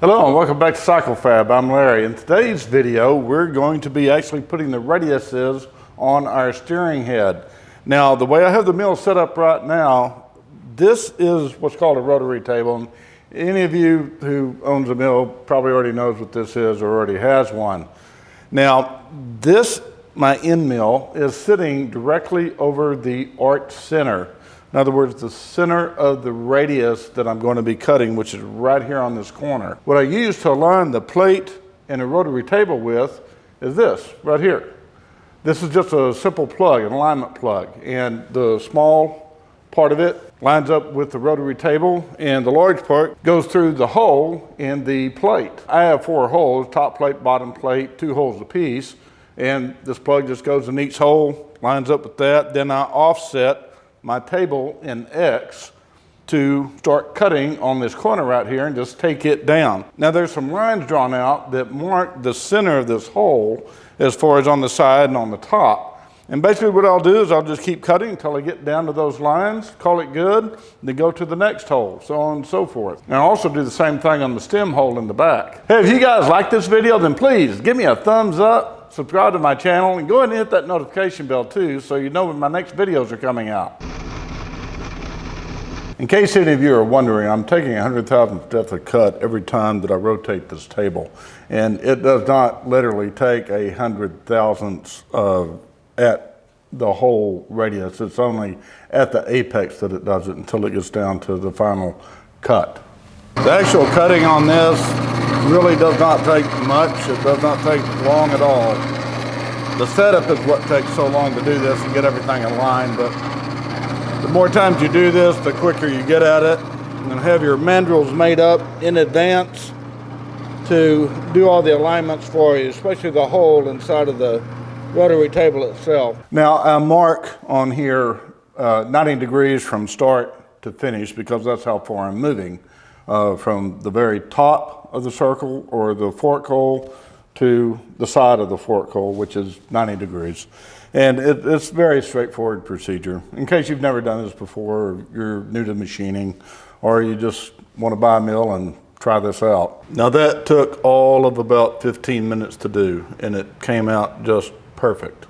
Hello and welcome back to CycleFab. I'm Larry. In today's video, we're going to be actually putting the radiuses on our steering head. Now, the way I have the mill set up right now, this is what's called a rotary table. And any of you who owns a mill probably already knows what this is or already has one. Now, my end mill, is sitting directly over the arch center. In other words, the center of the radius that I'm going to be cutting, which is right here on this corner. What I use to align the plate and a rotary table with is this right here. This is just a simple plug, an alignment plug, and the small part of it lines up with the rotary table, and the large part goes through the hole in the plate. I have 4 holes, top plate, bottom plate, 2 holes apiece, and this plug just goes in each hole, lines up with that. Then I offset my table in X to start cutting on this corner right here and just take it down. Now there's some lines drawn out that mark the center of this hole as far as on the side and on the top. And basically what I'll do is I'll just keep cutting until I get down to those lines, call it good, then go to the next hole, so on and so forth. And I'll also do the same thing on the stem hole in the back. Hey, if you guys like this video, then please give me a thumbs up, subscribe to my channel, and go ahead and hit that notification bell too, so you know when my next videos are coming out. In case any of you are wondering, I'm taking 100,000th depth of cut every time that I rotate this table. And it does not literally take 100,000ths at the whole radius. It's only at the apex that it does it until it gets down to the final cut. The actual cutting on this really does not take much. It does not take long at all. The setup is what takes so long to do this and get everything in line, but the more times you do this, the quicker you get at it. And have your mandrels made up in advance to do all the alignments for you, especially the hole inside of the rotary table itself. Now I mark on here 90 degrees from start to finish because that's how far I'm moving. From the very top of the circle or the fork hole to the side of the fork hole, which is 90 degrees. And it's very straightforward procedure. In case you've never done this before, or you're new to machining, or you just want to buy a mill and try this out. Now that took all of about 15 minutes to do, and it came out just perfect.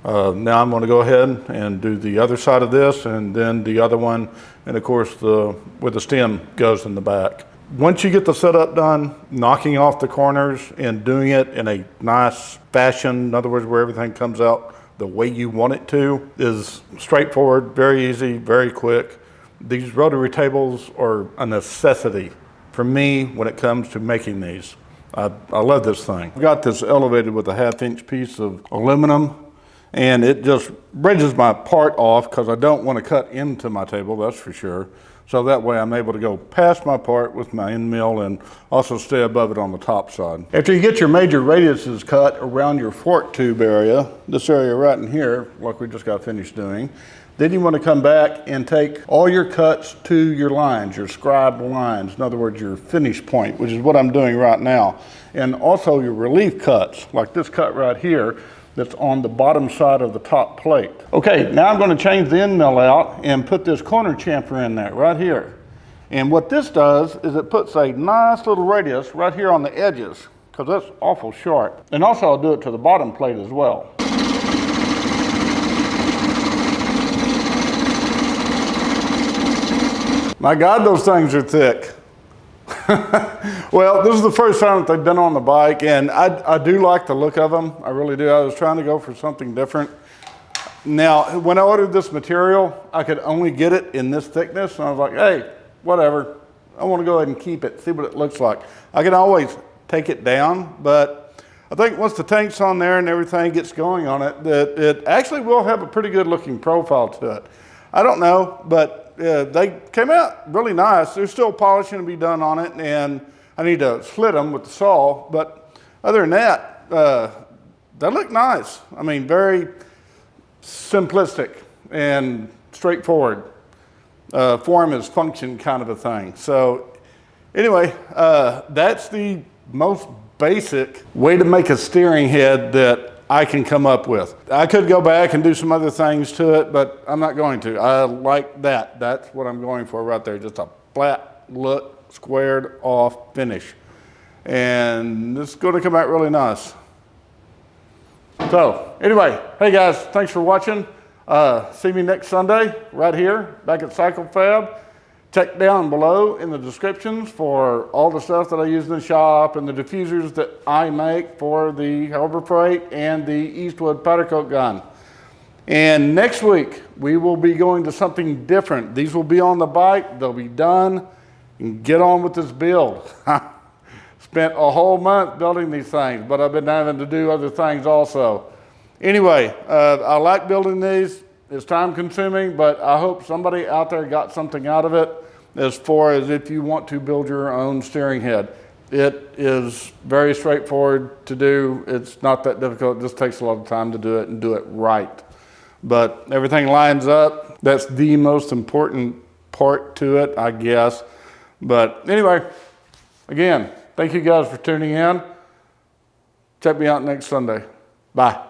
Now I'm going to go ahead and do the other side of this, and then the other one, and of course where the stem goes in the back. Once you get the setup done, knocking off the corners and doing it in a nice fashion, in other words, where everything comes out the way you want it to, is straightforward, very easy, very quick. These rotary tables are a necessity for me when it comes to making these. I love this thing. I've got this elevated with a 1/2-inch piece of aluminum, and it just bridges my part off because I don't want to cut into my table, that's for sure. So that way I'm able to go past my part with my end mill and also stay above it on the top side. After you get your major radiuses cut around your fork tube area, this area right in here, like we just got finished doing, then you want to come back and take all your cuts to your lines, your scribed lines, in other words, your finish point, which is what I'm doing right now. And also your relief cuts, like this cut right here, that's on the bottom side of the top plate. Okay, now I'm going to change the end mill out and put this corner chamfer in there, right here. And what this does is it puts a nice little radius right here on the edges, because that's awful sharp. And also I'll do it to the bottom plate as well. My God, those things are thick. Well, this is the first time that they've been on the bike, and I do like the look of them. I really do. I was trying to go for something different. Now, when I ordered this material, I could only get it in this thickness, and I was like, hey, whatever. I want to go ahead and keep it, see what it looks like. I can always take it down, but I think once the tank's on there and everything gets going on it, that it actually will have a pretty good looking profile to it. I don't know, but they came out really nice. There's still polishing to be done on it, and I need to slit them with the saw, but other than that, they look nice. I mean, very simplistic and straightforward. Form is function kind of a thing. So anyway, that's the most basic way to make a steering head that I can come up with. I could go back and do some other things to it, but I'm not going to. I like that. That's what I'm going for right there. Just a flat look, squared off finish. and it's going to come out really nice. So anyway, hey guys, thanks for watching. See me next Sunday right here back at Cycle Fab. Check down below in the descriptions for all the stuff that I use in the shop and the diffusers that I make for the Harbor Freight and the Eastwood powder coat gun. And next week, we will be going to something different. These will be on the bike, they'll be done, and get on with this build. Spent a whole month building these things, but I've been having to do other things also. Anyway, I like building these. It's time consuming, but I hope somebody out there got something out of it as far as if you want to build your own steering head. It is very straightforward to do. It's not that difficult. It just takes a lot of time to do it and do it right. But everything lines up. That's the most important part to it, I guess. But anyway, again, thank you guys for tuning in. Check me out next Sunday. Bye.